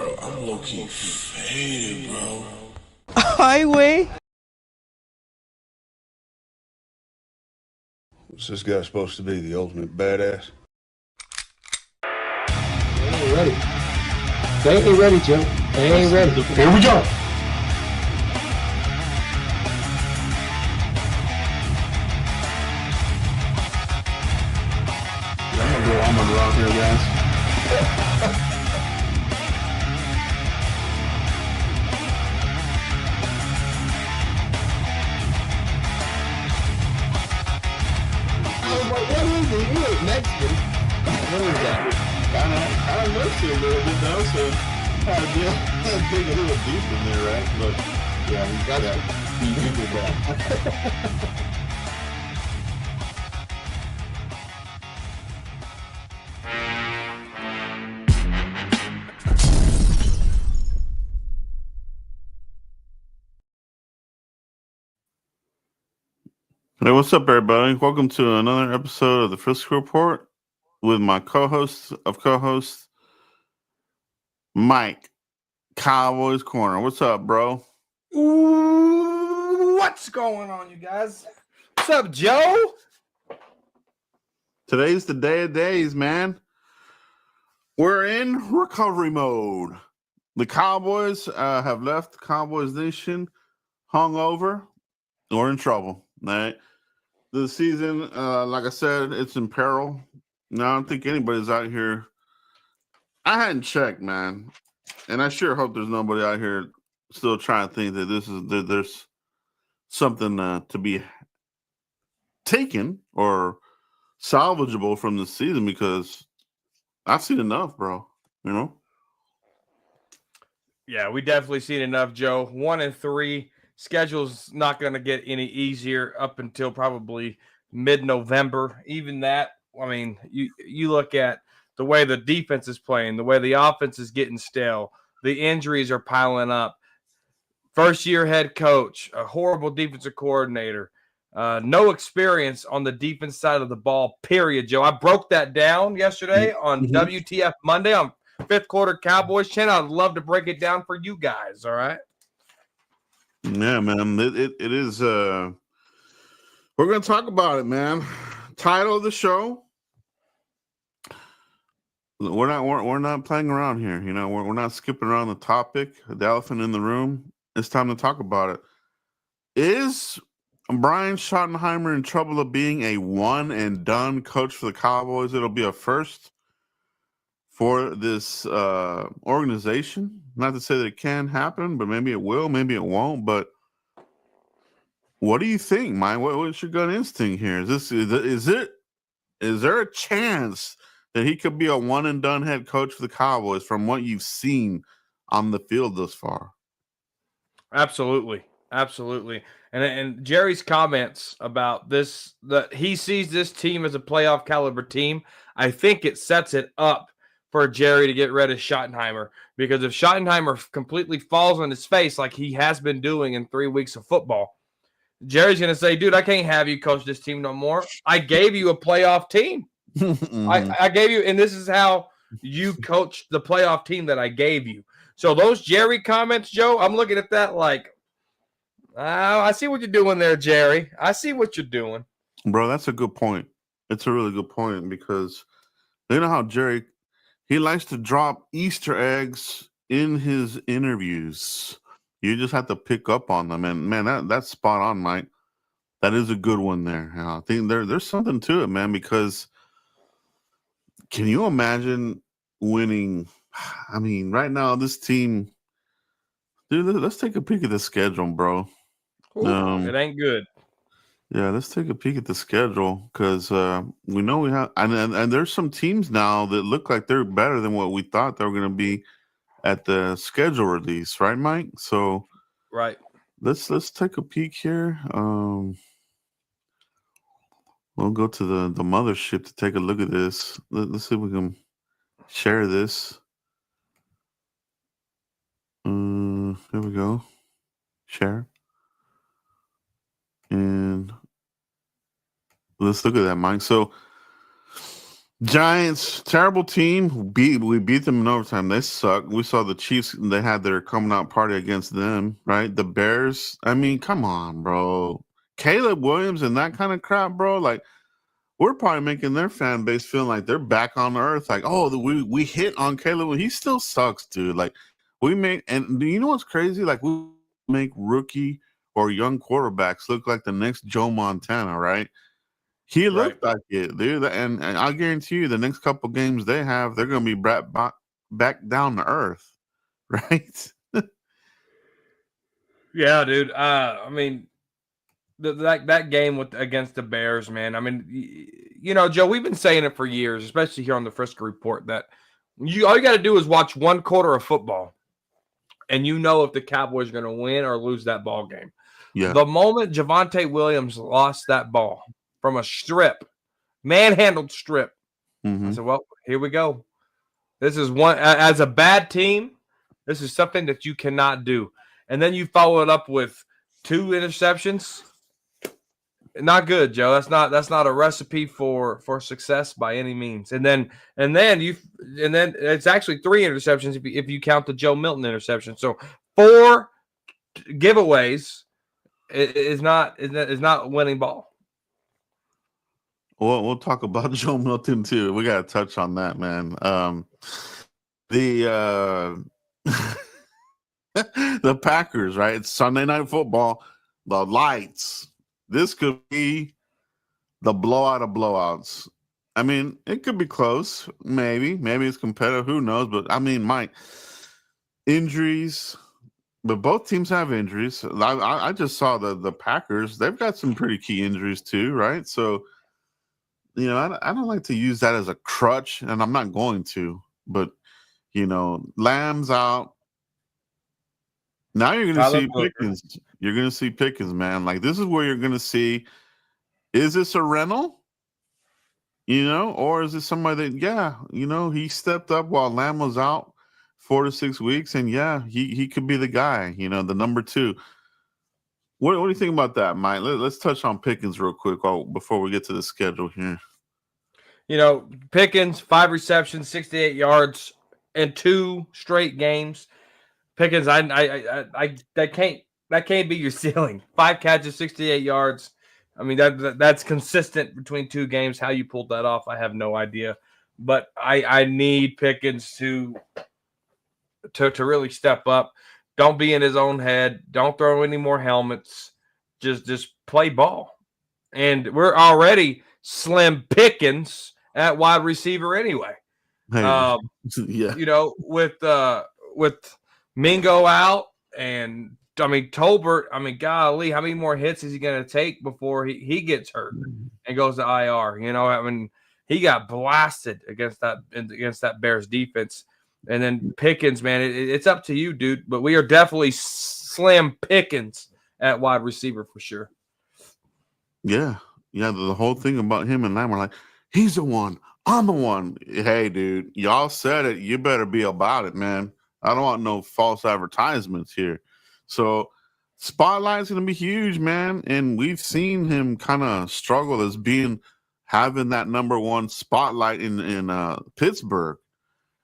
Bro, I'm low-key faded, bro. Ay, güey. What's this guy supposed to be, the ultimate badass? They ain't ready. They ain't ready, Joe. They ain't ready. Here we go. I'm gonna go out here, guys. I was like, what is it? You ain't Mexican. What is that? Kind of looks it a little bit, though, so I dig a little deep in there, right? But, yeah, he's got that. He did that. Hey, what's up, everybody? Welcome to another episode of the Frisco Report with my co-host, Mike, Cowboys Corner. What's up, bro? Ooh, what's going on, you guys? What's up, Joe? Today's the day of days, man. We're in recovery mode. The Cowboys have left the Cowboys Nation hungover or in trouble. All right. The season, like I said, it's in peril. No, I don't think anybody's out here. I hadn't checked, man, and I sure hope there's nobody out here still trying to think that there's something to be taken or salvageable from the season, because I've seen enough, bro. You know. Yeah, we definitely seen enough, Joe. 1-3. Schedule's not going to get any easier up until probably mid-November. Even that, I mean, you look at the way the defense is playing, the way the offense is getting stale, the injuries are piling up. First-year head coach, a horrible defensive coordinator, no experience on the defense side of the ball, period, Joe. I broke that down yesterday on WTF Monday on Fifth Quarter Cowboys channel. I'd love to break it down for you guys, all right? Yeah, man. It is. We're going to talk about it, man. Title of the show. We're not playing around here. You know, we're not skipping around the topic. The elephant in the room. It's time to talk about it. Is Brian Schottenheimer in trouble of being a one and done coach for the Cowboys? It'll be a first for this organization. Not to say that it can happen, but maybe it will, maybe it won't. But what do you think, Mike? What's your gut instinct here? Is there a chance that he could be a one and done head coach for the Cowboys from what you've seen on the field thus far? Absolutely. And Jerry's comments about this, that he sees this team as a playoff caliber team, I think it sets it up for Jerry to get rid of Schottenheimer, because if Schottenheimer completely falls on his face like he has been doing in 3 weeks of football, Jerry's going to say, dude, I can't have you coach this team no more. I gave you a playoff team. I gave you, and this is how you coach the playoff team that I gave you. So those Jerry comments, Joe, I'm looking at that like, I see what you're doing there, Jerry. I see what you're doing. Bro, that's a good point. It's a really good point, because you know how Jerry, he likes to drop Easter eggs in his interviews. You just have to pick up on them. And, man, that's spot on, Mike. That is a good one there. I think there's something to it, man, because can you imagine winning? I mean, right now, this team, dude, let's take a peek at the schedule, bro. Ooh, it ain't good. Yeah, let's take a peek at the schedule, because we know we have, and there's some teams now that look like they're better than what we thought they were going to be at the schedule release, right, Mike? So, right, let's take a peek here. We'll go to the mothership to take a look at this. Let's see if we can share this. Here we go. Share. And let's look at that, Mike. So Giants, terrible team. We beat them in overtime. They suck. We saw the Chiefs. They had their coming out party against them, right? The Bears. I mean, come on, bro. Caleb Williams and that kind of crap, bro. Like, we're probably making their fan base feel like they're back on earth. Like, oh, we hit on Caleb. He still sucks, dude. Like, we make, and do you know what's crazy? Like, we make rookie or young quarterbacks look like the next Joe Montana, right? He looked like it, dude. And I guarantee you, the next couple games they have, they're going to be back down to earth, right? Yeah, dude. I mean, that game against the Bears, man. I mean, you know, Joe, we've been saying it for years, especially here on the Frisco Report, that all you got to do is watch one quarter of football, and you know if the Cowboys are going to win or lose that ball game. Yeah. The moment Javonte Williams lost that ball from a strip, manhandled strip, I said, well, here we go. This is one, as a bad team, this is something that you cannot do. And then you follow it up with 2 interceptions. Not good, Joe. That's not a recipe for success by any means. And then it's actually 3 interceptions if you count the Joe Milton interception. So 4 giveaways is not winning ball. Well, we'll talk about Joe Milton too. We got to touch on that, man. The the Packers, right? It's Sunday Night Football. The lights. This could be the blowout of blowouts. I mean, it could be close. Maybe it's competitive. Who knows? But I mean, Mike, injuries. But both teams have injuries. I just saw the Packers. They've got some pretty key injuries too, right? So, you know, I don't like to use that as a crutch, and I'm not going to. But, you know, Lamb's out. Now you're going to see Pickens. You're going to see Pickens, man. Like, this is where you're going to see, is this a rental? You know, or is it somebody that, yeah, you know, he stepped up while Lamb was out 4 to 6 weeks, and yeah, he could be the guy, you know, the number 2. What do you think about that, Mike? Let's touch on Pickens real quick before we get to the schedule here. You know, Pickens, 5 receptions, 68 yards in 2 straight games. Pickens, that can't be your ceiling. 5 catches, 68 yards. I mean, that's consistent between 2 games. How you pulled that off, I have no idea. But I need Pickens to really step up. Don't be in his own head. Don't throw any more helmets. Just play ball. And we're already slim Pickens at wide receiver anyway. Hey, yeah. You know, with Mingo out, and I mean Tolbert, I mean, golly, how many more hits is he going to take before he gets hurt and goes to IR? You know, I mean, he got blasted against that Bears defense. And then Pickens, man, it's up to you, dude. But we are definitely slim Pickens at wide receiver for sure. Yeah. The whole thing about him and Lamb were like, he's the one. I'm the one. Hey, dude, y'all said it. You better be about it, man. I don't want no false advertisements here. So spotlight's going to be huge, man. And we've seen him kind of struggle as having that number 1 spotlight in Pittsburgh.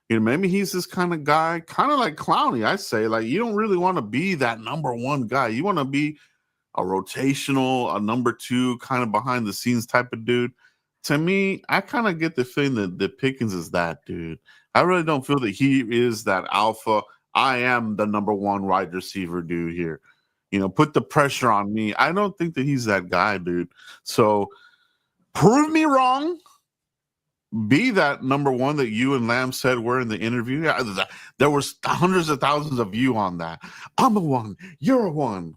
You know, maybe he's this kind of guy, kind of like Clowney. I say, like, you don't really want to be that number 1 guy. You want to be a rotational, a number 2, kind of behind the scenes type of dude. To me, I kind of get the feeling that Pickens is that dude. I really don't feel that he is that alpha. I am the number 1 wide receiver dude here. You know, put the pressure on me. I don't think that he's that guy, dude. So prove me wrong. Be that number 1 that you and Lamb said were in the interview. Yeah, there was hundreds of thousands of you on that. I'm a 1. You're a 1.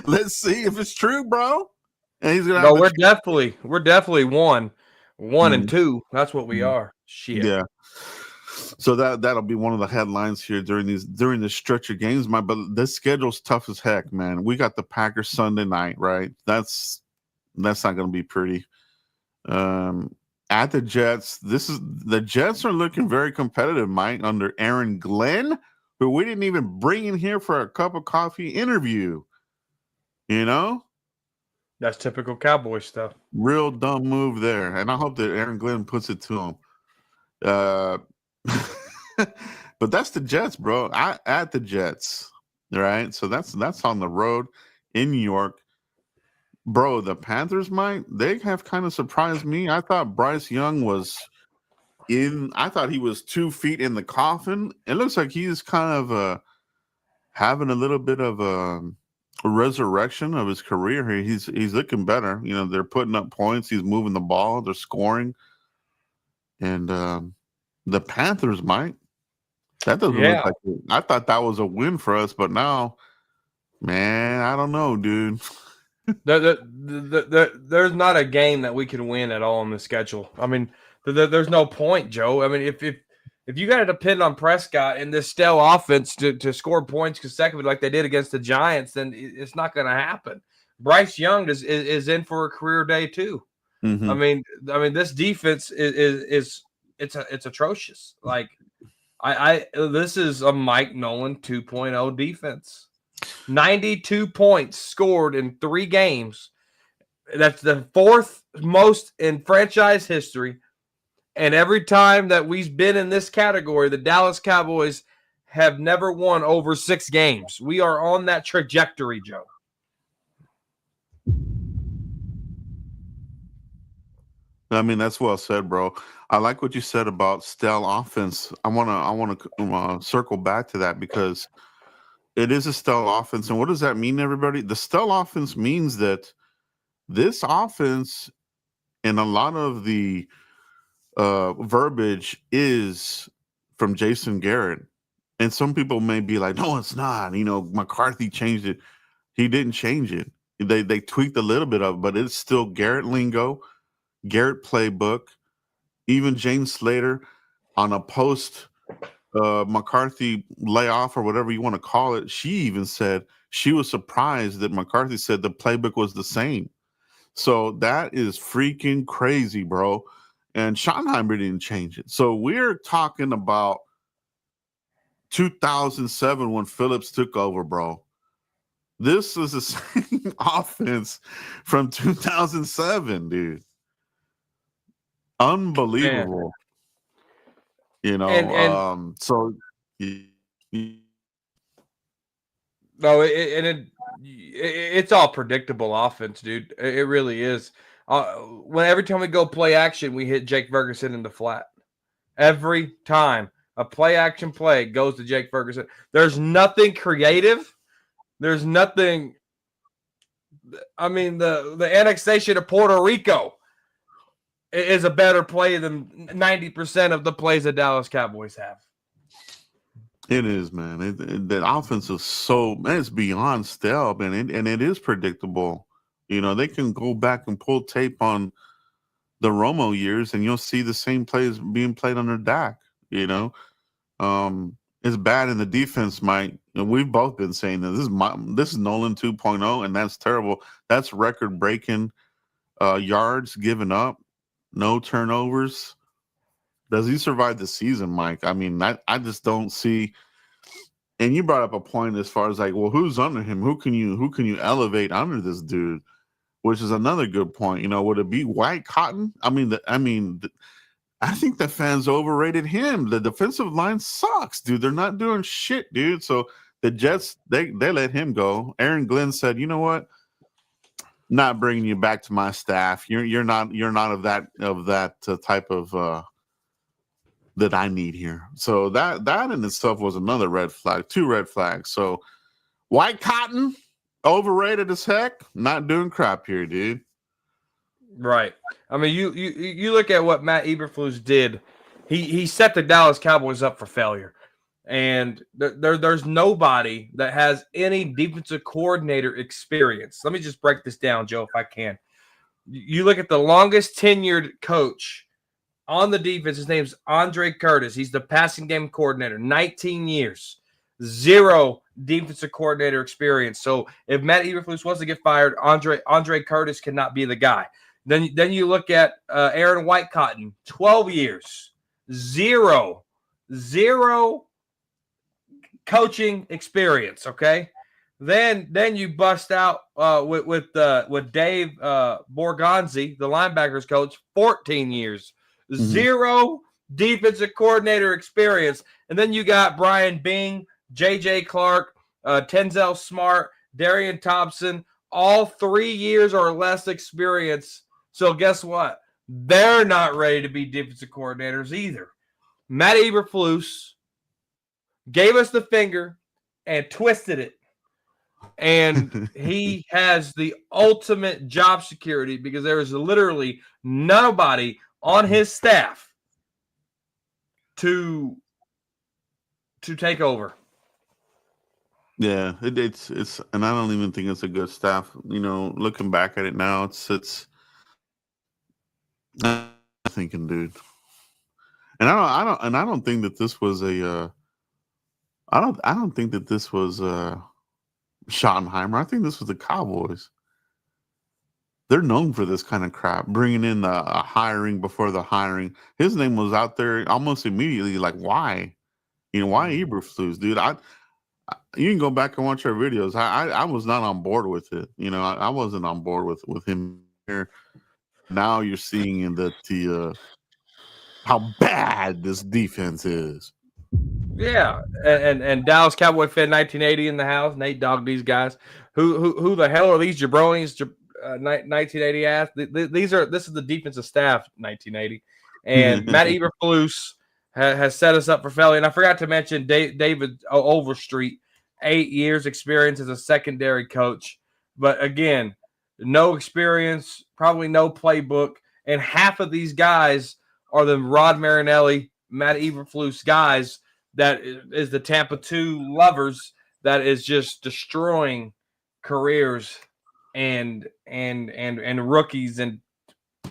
Let's see if it's true, bro. And he's gonna. No, we're definitely 1 and 2. That's what we are. Shit. Yeah. So that'll be one of the headlines here during this stretch of games. But this schedule's tough as heck, man. We got the Packers Sunday night, right? That's not going to be pretty. At the Jets, the Jets are looking very competitive, Mike, under Aaron Glenn, who we didn't even bring in here for a cup of coffee interview. You know, That's typical Cowboy stuff. Real dumb move there, and I hope that Aaron Glenn puts it to him. But that's the Jets, bro. At the Jets, right? So that's on the road in New York, bro. The Panthers they have kind of surprised me. I thought Bryce Young was I thought he was 2 feet in the coffin. It looks like he's kind of having a little bit of a resurrection of his career here. He's looking better. You know, they're putting up points. He's moving the ball. They're scoring. And the Panthers that doesn't look like it. I thought that was a win for us, but now, man, I don't know, dude. There's not a game that we can win at all on the schedule. I mean, there's no point, Joe. I mean, if you got to depend on Prescott and this stale offense to score points consecutively like they did against the Giants, then it's not going to happen. Bryce Young is in for a career day too. Mm-hmm. I mean, this defense is atrocious. Like this is a Mike Nolan 2.0 defense. 92 points scored in 3 games. That's the 4th most in franchise history. And every time that we've been in this category, the Dallas Cowboys have never won over 6 games. We are on that trajectory, Joe. I mean, that's well said, bro. I like what you said about stale offense. I want to circle back to that because it is a stale offense. And what does that mean, everybody? The stale offense means that this offense and a lot of the verbiage is from Jason Garrett. And some people may be like, no, it's not. You know, McCarthy changed it. He didn't change it. They tweaked a little bit of it, but it's still Garrett lingo, Garrett playbook. Even Jane Slater on a post McCarthy layoff or whatever you want to call it, she even said she was surprised that McCarthy said the playbook was the same. So that is freaking crazy, bro. And Schottenheimer didn't change it. So we're talking about 2007 when Phillips took over, bro. This is the same offense from 2007, dude. Unbelievable. Man. You know, and so no, it's all predictable offense, dude. It really is. When every time we go play action, we hit Jake Ferguson in the flat. Every time a play action play goes to Jake Ferguson. There's nothing creative. There's nothing. I mean, the annexation of Puerto Rico is a better play than 90% of the plays the Dallas Cowboys have. It is, man. The offense is it's beyond stale, man, and it is predictable. You know, they can go back and pull tape on the Romo years, and you'll see the same plays being played under Dak. You know, it's bad in the defense, Mike. And we've both been saying that this is Nolan 2.0, and that's terrible. That's record-breaking yards given up. No turnovers. Does he survive the season, Mike? I mean, I just don't see. And you brought up a point as far as like, well, who's under him? Who can you elevate under this dude? Which is another good point. You know, would it be White Cotton? I think the fans overrated him. The defensive line sucks, dude. They're not doing shit, dude. So the Jets they let him go. Aaron Glenn said, you know what? Not bringing you back to my staff. You're not of that type of that I need here. So that in itself was another red flag. 2 red flags. So White Cotton, overrated as heck. Not doing crap here, dude. Right. I mean, you look at what Matt Eberflus did. He set the Dallas Cowboys up for failure. And there's nobody that has any defensive coordinator experience. Let me just break this down, Joe, if I can. You look at the longest tenured coach on the defense. His name's Andre Curtis. He's the passing game coordinator, 19 years, 0 defensive coordinator experience. So if Matt Eberflus wants to get fired, Andre Curtis cannot be the guy. Then you look at Aaron White Cotton, 12 years, 0 coaching experience, okay? Then you bust out with Dave Borgonzi, the linebackers coach, 14 years, zero defensive coordinator experience, and then you got Brian Bing, J.J. Clark, Tenzel Smart, Darian Thompson, all 3 years or less experience. So guess what? They're not ready to be defensive coordinators either. Matt Eberflus gave us the finger and twisted it. And he has the ultimate job security because there is literally nobody on his staff to take over. Yeah, it's and I don't even think it's a good staff. You know, looking back at it now, it's I'm thinking, dude. And I don't think that this was a I don't think that this was Schottenheimer. I think this was the Cowboys. They're known for this kind of crap, bringing in the hiring before the hiring. His name was out there almost immediately. Like, why? You know, why Eberflus, dude? You can go back and watch our videos. I was not on board with it. You know, I wasn't on board with him here. Now you're seeing in the how bad this defense is. Yeah, and Dallas Cowboy fan 1980 in the house. Nate Dogg, these guys. Who the hell are these jabronis? 1980 ass. This is the defensive staff 1980, and Matt Eberflus has set us up for failure. And I forgot to mention David Overstreet, 8 years experience as a secondary coach, but again, no experience, probably no playbook, and half of these guys are the Rod Marinelli, Matt Eberflus guys. That is the Tampa 2 lovers that is just destroying careers and rookies, and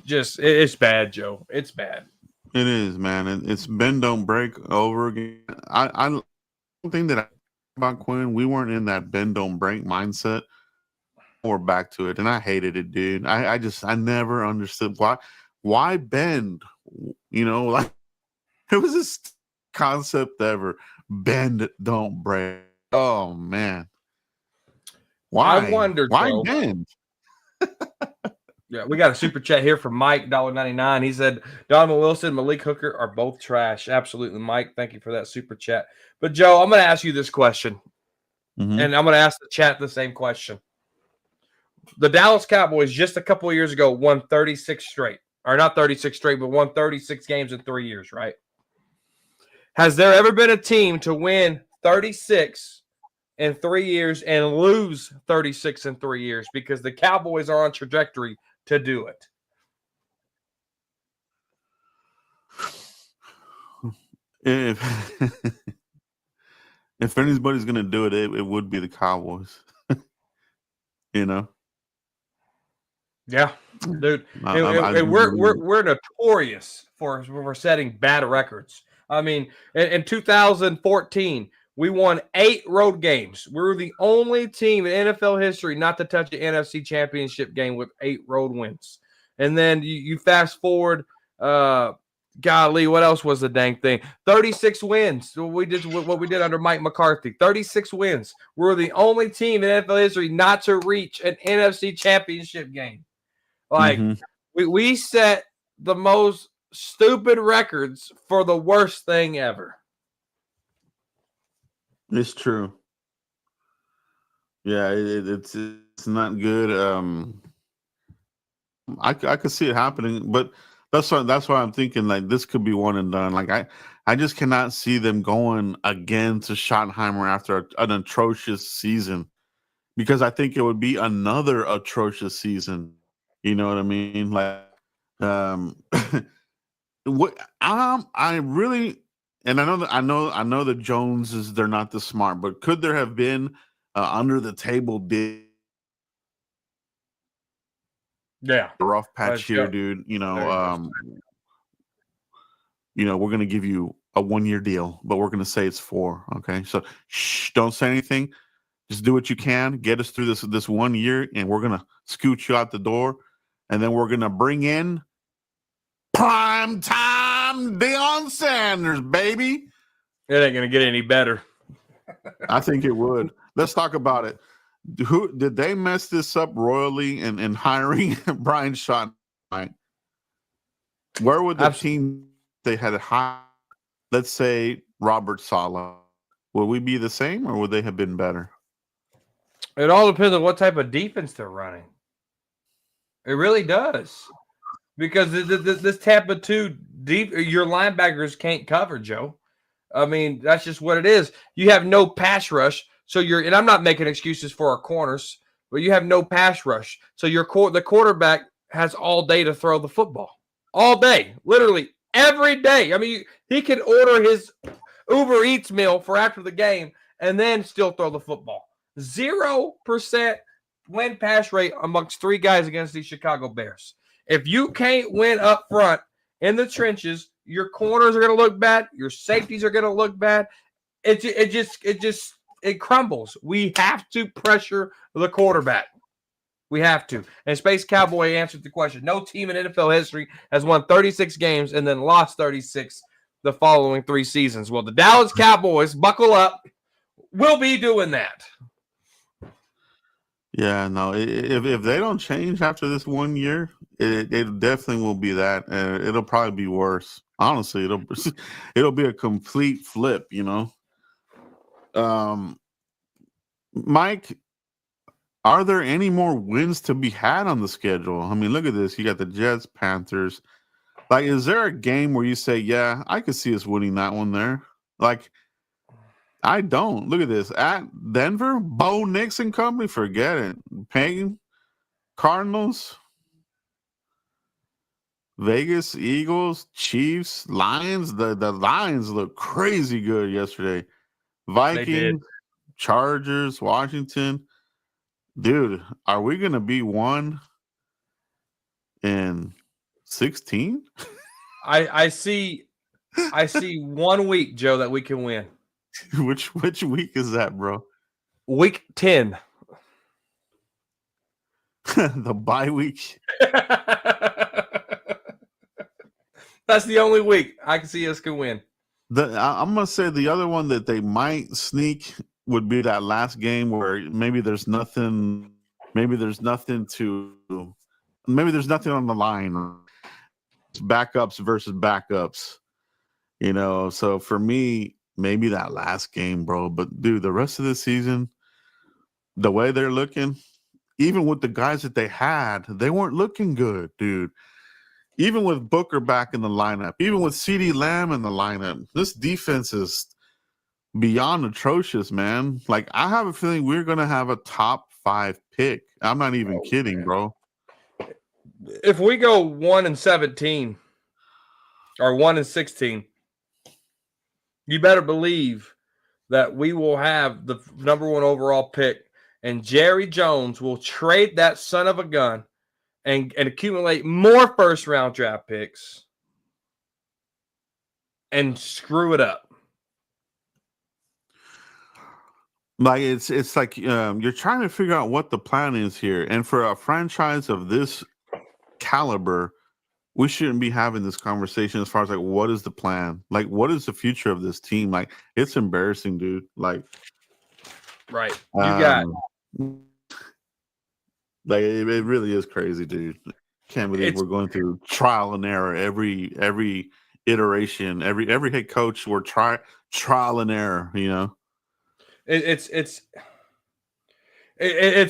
just it's bad, Joe. It's bad. It is, man. It's bend don't break over again. I don't think that about Quinn. We weren't in that bend don't break mindset. We're back to it, and I hated it, dude. I never understood why bend. You know, like it was this concept ever. Bend don't break. Oh man. Why? I wonder why Joe, bend? Yeah, we got a super chat here from Mike, $1.99. He said Donovan Wilson, Malik Hooker are both trash. Absolutely, Mike. Thank you for that super chat. But Joe, I'm going to ask you this question, and I'm going to ask the chat the same question. The Dallas Cowboys just a couple of years ago won 36 straight, or not 36 straight, but won 36 games in 3 years, right? Has there ever been a team to win 36 in 3 years and lose 36 in 3 years? Because the Cowboys are on trajectory to do it. If anybody's going to do it, it would be the Cowboys. You know? Yeah, dude. We're notorious for setting bad records. I mean, in 2014, we won 8 road games. We were the only team in NFL history not to touch an NFC championship game with 8 road wins. And then you fast forward, golly, what else was the dang thing? 36 wins. We did what we did under Mike McCarthy. 36 wins. We're the only team in NFL history not to reach an NFC championship game. Like, we set the most stupid records for the worst thing ever. It's true. Yeah, it's not good. I could see it happening, but that's why I'm thinking like this could be one and done. Like I just cannot see them going again to Schottenheimer after an atrocious season, because I think it would be another atrocious season. You know what I mean? Like, I really, and I know the Joneses, they're not this smart, but could there have been under the table deal? Yeah, a rough patch here, dude. You know, we're gonna give you a 1-year deal, but we're gonna say it's 4. Okay, so don't say anything. Just do what you can. Get us through this 1 year, and we're gonna scoot you out the door, and then we're gonna bring in prime time Deion Sanders, baby. It ain't gonna get any better. I think it would. Let's talk about it. Who did they mess this up royally in hiring Brian Schottenheimer? Where would the team they had hired, let's say Robert Saleh, would we be the same or would they have been better? It all depends on what type of defense they're running. It really does. Because this Tampa 2 deep, your linebackers can't cover, Joe. I mean, that's just what it is. You have no pass rush, so and I'm not making excuses for our corners, but you have no pass rush. So the quarterback has all day to throw the football. All day, literally every day. I mean, he can order his Uber Eats meal for after the game and then still throw the football. 0% win pass rate amongst 3 guys against these Chicago Bears. If you can't win up front in the trenches, your corners are going to look bad. Your safeties are going to look bad. It crumbles. We have to pressure the quarterback. We have to. And Space Cowboy answered the question. No team in NFL history has won 36 games and then lost 36 the following 3 seasons. Well, the Dallas Cowboys, buckle up, will be doing that. Yeah, no. If they don't change after this 1 year, it definitely will be that. It'll probably be worse. Honestly, it'll be a complete flip. Mike, are there any more wins to be had on the schedule? I mean, look at this. You got the Jets, Panthers. Like, is there a game where you say, yeah, I could see us winning that one there? Like, I don't. Look at this. At Denver, Bo Nix and company, forget it. Payne, Cardinals, Vegas, Eagles, Chiefs, Lions. The Lions look crazy good yesterday. Vikings, Chargers, Washington. Dude, are we going to be 1 in 16? I see 1 week, Joe, that we can win. Which week is that, bro? Week 10. The bye week. That's the only week I can see us can win. I'm gonna say the other one that they might sneak would be that last game where maybe there's nothing on the line. Backups versus backups. So for me, maybe that last game, bro. But dude, the rest of the season, the way they're looking, even with the guys that they had, they weren't looking good, dude. Even with Booker back in the lineup, even with CeeDee Lamb in the lineup, this defense is beyond atrocious, man. Like, I have a feeling we're going to have a top 5 pick. I'm not even kidding, bro. If we go 1-17 or 1-16, you better believe that we will have the number 1 overall pick, and Jerry Jones will trade that son of a gun and accumulate more first-round draft picks and screw it up. Like, it's like you're trying to figure out what the plan is here. And for a franchise of this caliber, we shouldn't be having this conversation as far as, like, what is the plan? Like, what is the future of this team? Like, it's embarrassing, dude. Like, right. You got like, it really is crazy, dude. Can't believe we're going through trial and error every iteration, every head coach. We're trial and error. It's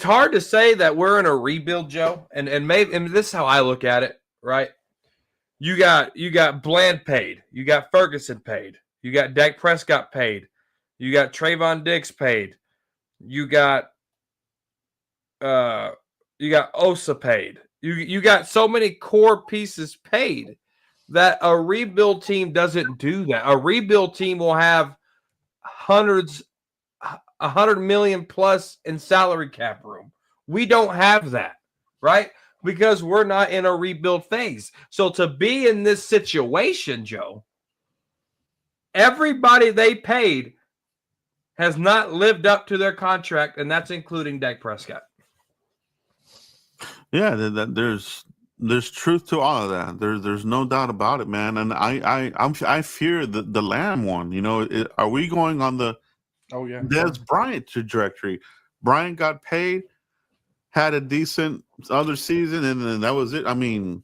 hard to say that we're in a rebuild, Joe, and maybe this is how I look at it. Right? You got Bland paid, you got Ferguson paid, you got Dak Prescott paid, you got Trayvon Diggs paid, you got Osa paid. You got so many core pieces paid that a rebuild team doesn't do that. A rebuild team will have $100 million plus in salary cap room. We don't have that, right? Because we're not in a rebuild phase. So to be in this situation, Joe, everybody they paid has not lived up to their contract, and that's including Dak Prescott. Yeah, there's truth to all of that. There's no doubt about it, man. And I fear the Lamb one. Are we going on the Dez Bryant trajectory? Bryant got paid, had a decent other season, and then that was it. I mean,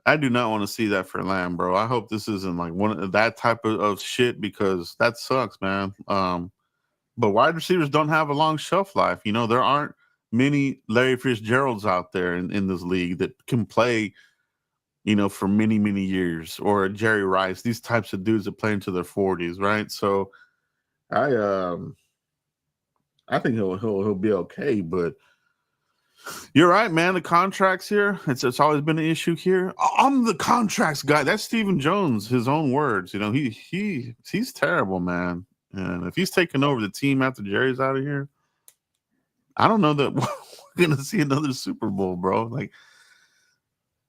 I do not want to see that for Lamb, bro. I hope this isn't like one of that type of shit because that sucks, man. But wide receivers don't have a long shelf life. You know, there aren't many Larry Fitzgeralds out there in this league that can play, you know, for many, many years, or Jerry Rice, these types of dudes that play into their 40s, right? So I think he'll be okay, but you're right, man. The contracts here, it's always been an issue here. I'm the contracts guy. That's Stephen Jones, his own words. You know, he's terrible, man. And if he's taking over the team after Jerry's out of here, I don't know that we're gonna see another Super Bowl, bro. Like,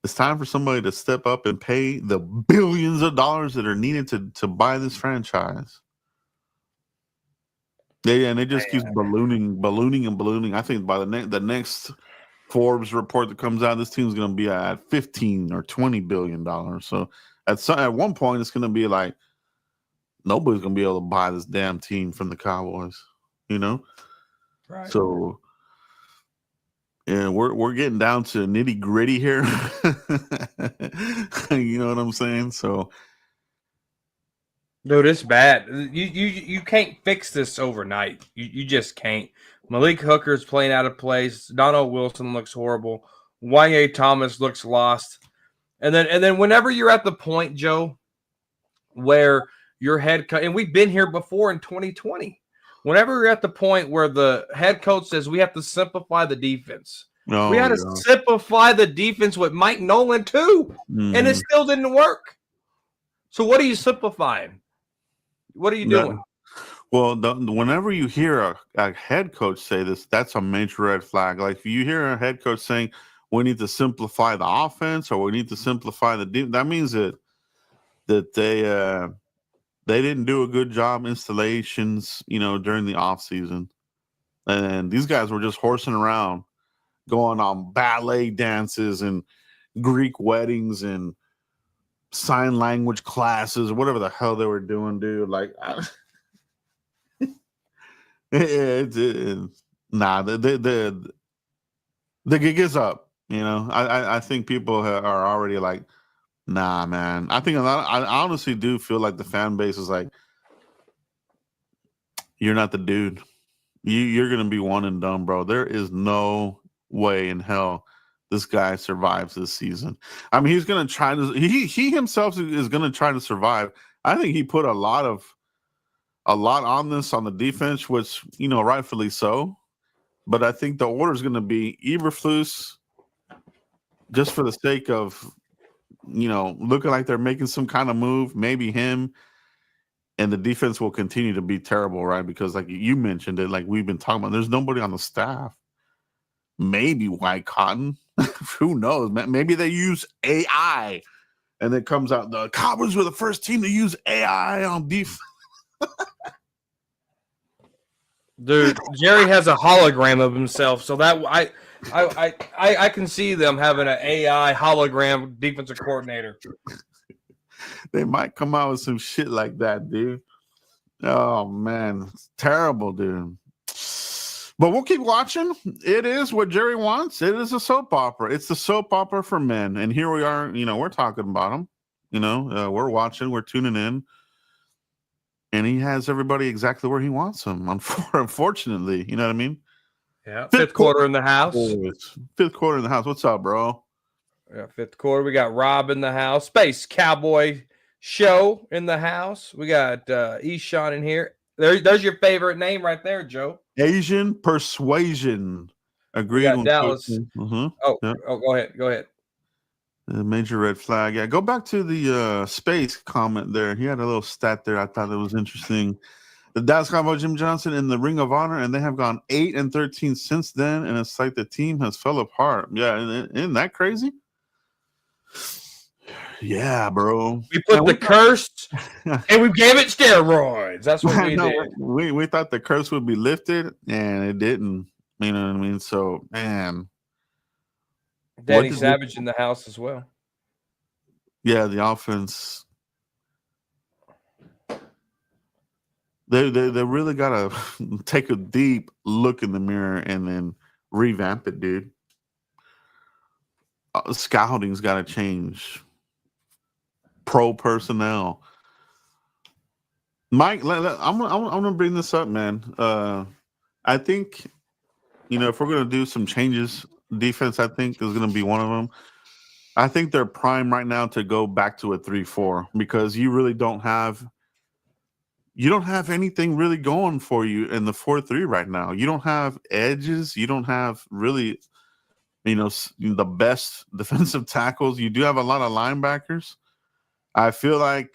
it's time for somebody to step up and pay the billions of dollars that are needed to buy this franchise. Yeah, and it just keeps ballooning. I think by the next Forbes report that comes out, this team's going to be at $15 or $20 billion. So at one point, it's going to be like nobody's going to be able to buy this damn team from the Cowboys, you know? Right. So, yeah, we're getting down to nitty gritty here. You know what I'm saying? So, dude, it's bad. You can't fix this overnight. You just can't. Malik Hooker's playing out of place. Donald Wilson looks horrible. Wanye Thomas looks lost. And then whenever you're at the point, Joe, where your head coach, and we've been here before in 2020, whenever you're at the point where the head coach says we have to simplify the defense. We had to simplify the defense with Mike Nolan too, and it still didn't work. So what are you simplifying? What are you doing? Well, whenever you hear a head coach say this, that's a major red flag. Like if you hear a head coach saying we need to simplify the offense or we need to simplify the defense, that means that they didn't do a good job installations, you know, during the off season, and these guys were just horsing around, going on ballet dances and Greek weddings and sign language classes or whatever the hell they were doing, dude. Like, nah, the gig is up. You know, I think people are already like, nah, man. I honestly do feel like the fan base is like, you're not the dude. You're gonna be one and done, bro. There is no way in hell this guy survives this season. I mean, he's gonna try to. He himself is gonna try to survive. I think he put a lot on this on the defense, which, you know, rightfully so. But I think the order is going to be Eberflus, just for the sake of, you know, looking like they're making some kind of move. Maybe him, and the defense will continue to be terrible, right? Because like you mentioned it, like we've been talking about, there's nobody on the staff. Maybe White Cotton. Who knows? Maybe they use AI, and it comes out the Cowboys were the first team to use AI on defense. Dude, Jerry has a hologram of himself, so that I can see them having an AI hologram defensive coordinator. They might come out with some shit like that, dude. Oh man, it's terrible, dude. But we'll keep watching. It is what Jerry wants. It is a soap opera. It's the soap opera for men, and here we are. You know, we're talking about them. You know, we're watching. We're tuning in. And he has everybody exactly where he wants them, unfortunately. You know what I mean? Yeah. Fifth quarter in the house. Fifth quarter in the house. What's up, bro? Yeah, fifth quarter. We got Rob in the house. Space Cowboy Show in the house. We got Eshawn in here. There's your favorite name right there, Joe. Asian Persuasion. Agreed. We got Dallas. Mm-hmm. Oh, yeah. Go ahead. The major red flag. Yeah, go back to the space comment there. He had a little stat there. I thought it was interesting. The Dallas Cowboys, Jim Johnson in the Ring of Honor, and they have gone 8-13 since then. And it's like the team has fell apart. Yeah, isn't that crazy? Yeah, bro. We put the curse, and we gave it steroids. That's what we did. We thought the curse would be lifted, and it didn't. You know what I mean? So, man. Danny Savage in the house as well. Yeah, the offense. They really gotta take a deep look in the mirror and then revamp it, dude. Scouting's got to change. Pro personnel. Mike, I'm gonna bring this up, man. I think if we're gonna do some changes, defense I think is gonna be one of them. I think they're prime right now to go back to a 3-4 because you really don't have anything really going for you in the 4-3 right now. You don't have edges. You don't have really, the best defensive tackles. You do have a lot of linebackers. I feel like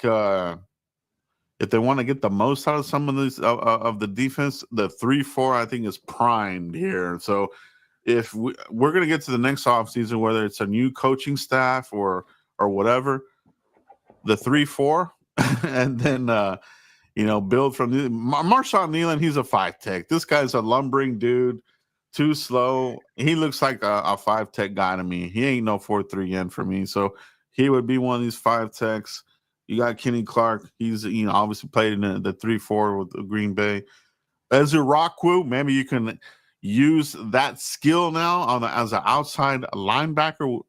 if they want to get the most out of some of these of the defense, the 3-4 I think is primed here. So if we're going to get to the next offseason, whether it's a new coaching staff or whatever, the 3-4, and then build from the Marshawn Nealon. He's a 5 tech. This guy's a lumbering dude, too slow. He looks like a 5 tech guy to me. He ain't no 4-3 end for me. So he would be one of these 5 techs. You got Kenny Clark. He's obviously played in the 3-4 with Green Bay. Ezuraku, maybe you can use that skill now as an outside linebacker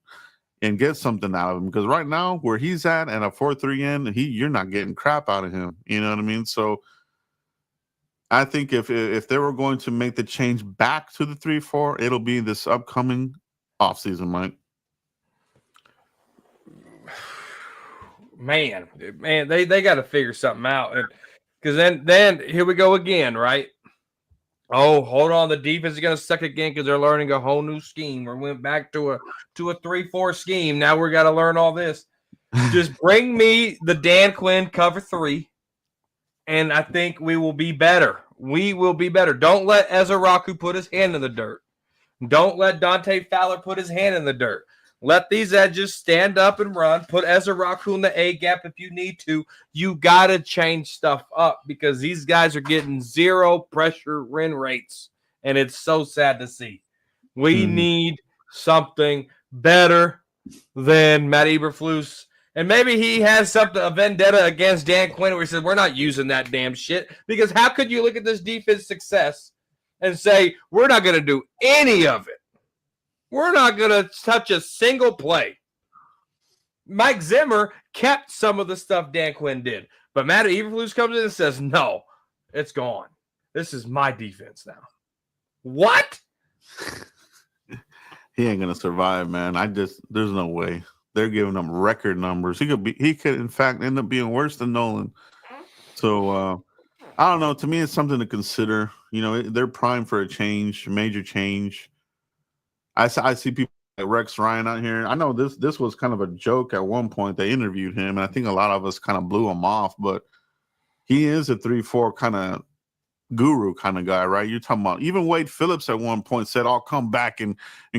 and get something out of him, because right now where he's at and a 4-3 end, you're not getting crap out of him. You know what I mean? So I think if they were going to make the change back to the 3-4, it'll be this upcoming offseason, Mike. Man, they got to figure something out, because then here we go again, right? Oh, hold on, the defense is going to suck again because they're learning a whole new scheme. We went back to a 3-4 scheme. Now we're got to learn all this. Just bring me the Dan Quinn cover 3, and I think we will be better. We will be better. Don't let Ezuraku put his hand in the dirt. Don't let Dante Fowler put his hand in the dirt. Let these edges stand up and run. Put Ezuraku in the A gap if you need to. You got to change stuff up because these guys are getting 0 pressure win rates, and it's so sad to see. We need something better than Matt Eberflus. And maybe he has a vendetta against Dan Quinn where he says, we're not using that damn shit. Because how could you look at this defense success and say, we're not going to do any of it? We're not going to touch a single play. Mike Zimmer kept some of the stuff Dan Quinn did. But Matt Eberflus comes in and says, no, it's gone. This is my defense now. What? He ain't going to survive, man. There's no way. They're giving him record numbers. He could in fact end up being worse than Nolan. So I don't know. To me, it's something to consider. They're primed for a change, major change. I see people like Rex Ryan out here. I know this was kind of a joke at one point. They interviewed him, and I think a lot of us kind of blew him off. But he is a 3-4 kind of guru kind of guy, right? You're talking about even Wade Phillips at one point said, "I'll come back and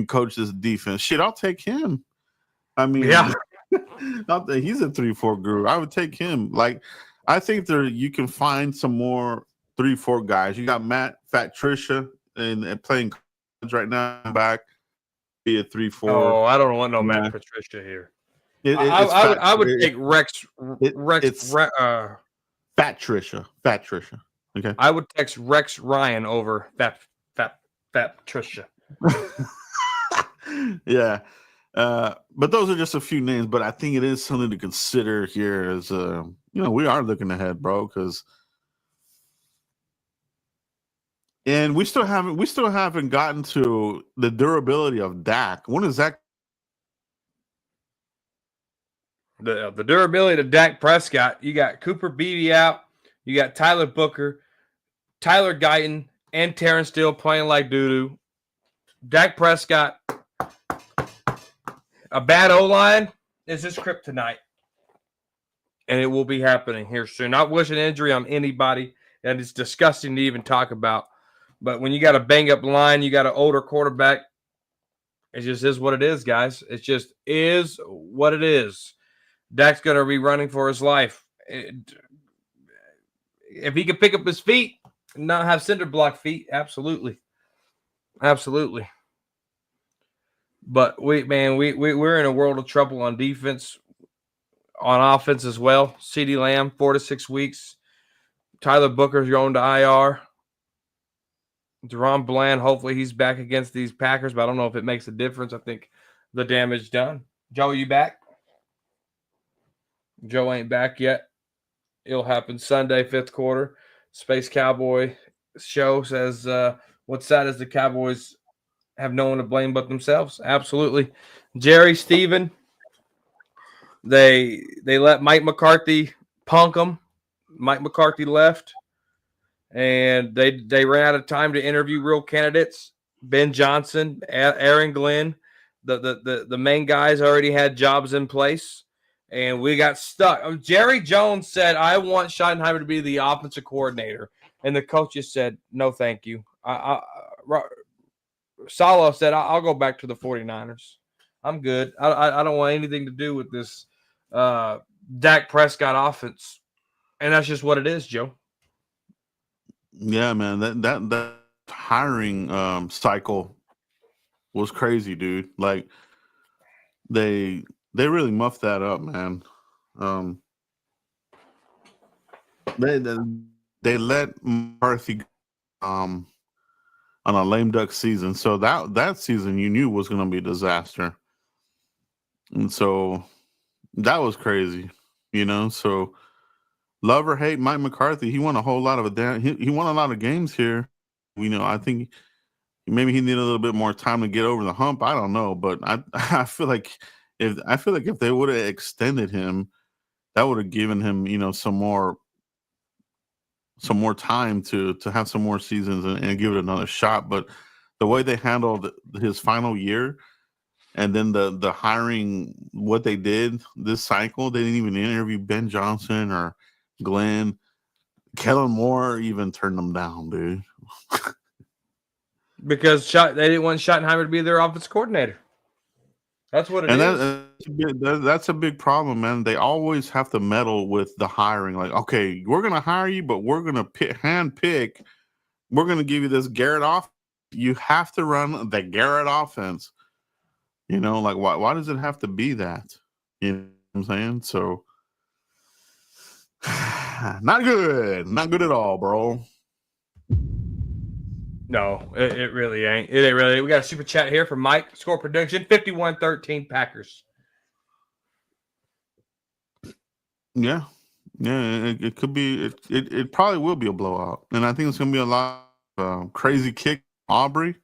coach this defense." Shit, I'll take him. I mean, yeah, he's a 3-4 guru. I would take him. Like, I think you can find some more 3-4 guys. You got Matt Fat Trisha and playing right now back. Be a 3-4. Oh, I don't want no Matt Patricia here. I would take Rex. Fat Trisha. Okay. I would text Rex Ryan over Fat Trisha. Yeah. But those are just a few names. But I think it is something to consider here. As we are looking ahead, bro. And we still haven't gotten to the durability of Dak. When is that? The durability of Dak Prescott. You got Cooper Beebe out. You got Tyler Booker, Tyler Guyton, and Terrence Steele playing like doo-doo. Dak Prescott, a bad O-line is his kryptonite. And it will be happening here soon. Not wishing injury on anybody, and it's disgusting to even talk about. But when you got a bang-up line, you got an older quarterback, it just is what it is, guys. It just is what it is. Dak's going to be running for his life. If he can pick up his feet and not have cinder block feet, absolutely. Absolutely. But we're in a world of trouble on defense, on offense as well. CeeDee Lamb, 4 to 6 weeks. Tyler Booker's going to IR. Deron Bland, hopefully he's back against these Packers, but I don't know if it makes a difference. I think the damage done. Joe, you back? Joe ain't back yet. It'll happen Sunday, 5th quarter. Space Cowboy show says, what's sad is the Cowboys have no one to blame but themselves. Absolutely. Jerry, Steven, they let Mike McCarthy punk them. Mike McCarthy left, and they ran out of time to interview real candidates. Ben Johnson, Aaron Glenn, the main guys already had jobs in place, and we got stuck. Jerry Jones said, I want Schottenheimer to be the offensive coordinator, and the coaches said, no, thank you. Salo said, I'll go back to the 49ers. I'm good. I don't want anything to do with this Dak Prescott offense. And that's just what it is, Joe. Yeah, man. That hiring cycle was crazy, dude. Like they really muffed that up, man. They let McCarthy on a lame duck season. So that season you knew was going to be a disaster. And so that was crazy, you know. So love or hate Mike McCarthy, he won a whole lot of he won a lot of games here. You know, I think maybe he needed a little bit more time to get over the hump. I don't know, but I feel like if they would have extended him, that would have given him, you know, some more time to have some more seasons and give it another shot. But the way they handled his final year and then the hiring, what they did this cycle, they didn't even interview Ben Johnson or Glenn. Kellen Moore even turned them down, dude. Because they didn't want Schottenheimer to be their offense coordinator. That's what it is. That's a big problem, man. They always have to meddle with the hiring. Like, okay, we're going to hire you, but we're going to hand pick. We're going to give you this Garrett offense. You have to run the Garrett offense. You know, like, why does it have to be that? You know what I'm saying? So, not good. Not good at all, bro. No, it really ain't. It ain't really. We got a super chat here from Mike. Score prediction, 51-13 Packers. Yeah. It could be. It probably will be a blowout, and I think it's going to be a lot of crazy kick. Aubrey.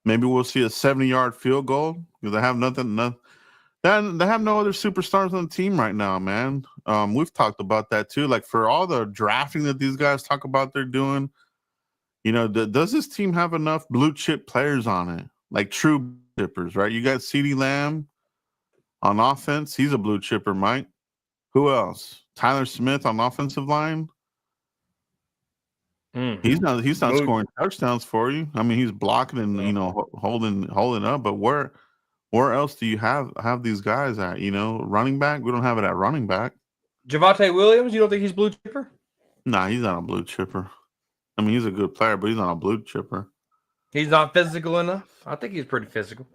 Maybe we'll see a 70-yard field goal because they have nothing. They have no other superstars on the team right now, man. We've talked about that too. Like for all the drafting that these guys talk about they're doing, you know, does this team have enough blue chip players on it? Like true chippers, right? You got CeeDee Lamb on offense. He's a blue chipper, Mike. Who else? Tyler Smith on offensive line. He's not scoring touchdowns for you. I mean, he's blocking and you know holding up. But where else do you have these guys at? You know, running back. We don't have it at running back. Javonte Williams. You don't think he's blue chipper? Nah, he's not a blue chipper. I mean, he's a good player, but he's not a blue chipper. He's not physical enough. I think he's pretty physical.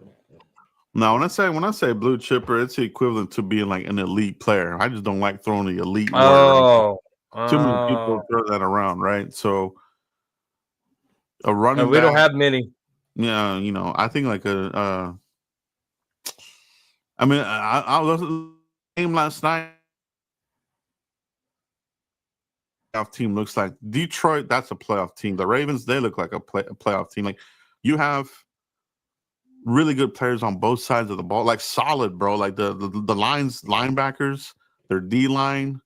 No, when I say blue chipper, it's the equivalent to being like an elite player. I just don't like throwing the elite word. Too many people throw that around, right? So a running we back, don't have many. Yeah, you know, I think like I was game last night. Playoff team looks like Detroit. That's a playoff team. The Ravens, they look like a playoff team. Like you have really good players on both sides of the ball, like solid, bro. Like the linebackers, their D line,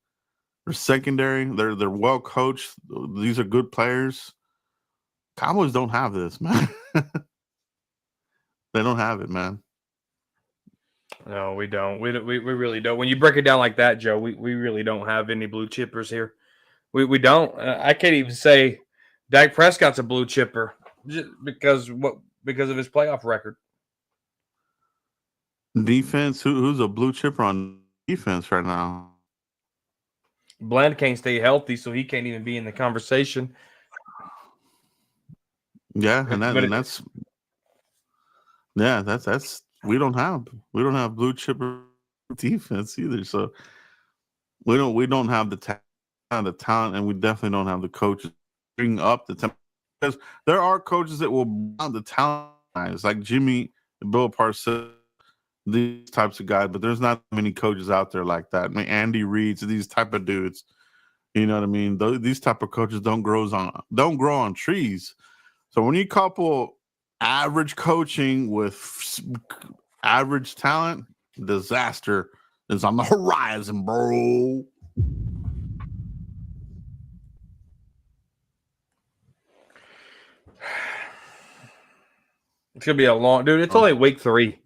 their secondary, they're well coached. These are good players. Cowboys don't have this, man. They don't have it, man. No, we don't. We really don't. When you break it down like that, Joe, we really don't have any blue chippers here. We don't. I can't even say Dak Prescott's a blue chipper just because of his playoff record. Defense, who's a blue chipper on defense right now? Bland can't stay healthy, so he can't even be in the conversation. Yeah, that's we don't have blue chipper defense either. So we don't have the have the talent, and we definitely don't have the coaches bring up the tempo. Because there are coaches that will bring out the talent guys, like Jimmy, Bill Parcells, these types of guys. But there's not many coaches out there like that. I mean, Andy Reid's, these type of dudes. You know what I mean? These type of coaches don't grow on trees. So when you couple average coaching with average talent, disaster is on the horizon, bro. It's gonna be a long, dude. It's only week 3.